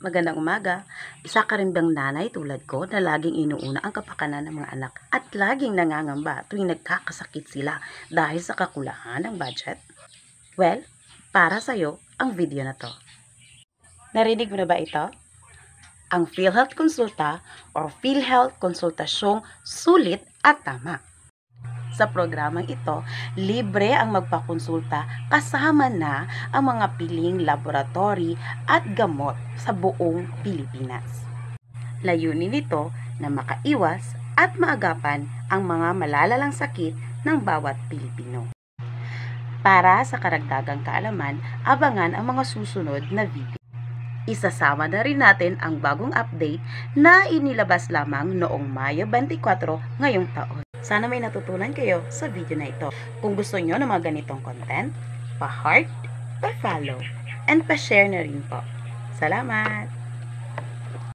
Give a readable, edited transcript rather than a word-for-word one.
Magandang umaga. Isa ka rin bang nanay tulad ko na laging inuuna ang kapakanan ng mga anak at laging nangangamba tuwing nagkakasakit sila dahil sa kakulangan ng budget? Well, para sa'yo ang video na to. Narinig mo na ba ito? Ang PhilHealth Konsulta o PhilHealth Konsultasyong sulit at tama. Sa programang ito, libre ang magpakonsulta kasama na ang mga piling laboratory at gamot sa buong Pilipinas. Layunin nito na makaiwas at maagapan ang mga malalalang sakit ng bawat Pilipino. Para sa karagdagang kaalaman, abangan ang mga susunod na video. Isasama na rin natin ang bagong update na inilabas lamang noong Mayo 24 ngayong taon. Sana may natutunan kayo sa video na ito. Kung gusto nyo ng mga ganitong content, pa-heart, pa-follow, and pa-share na rin po. Salamat!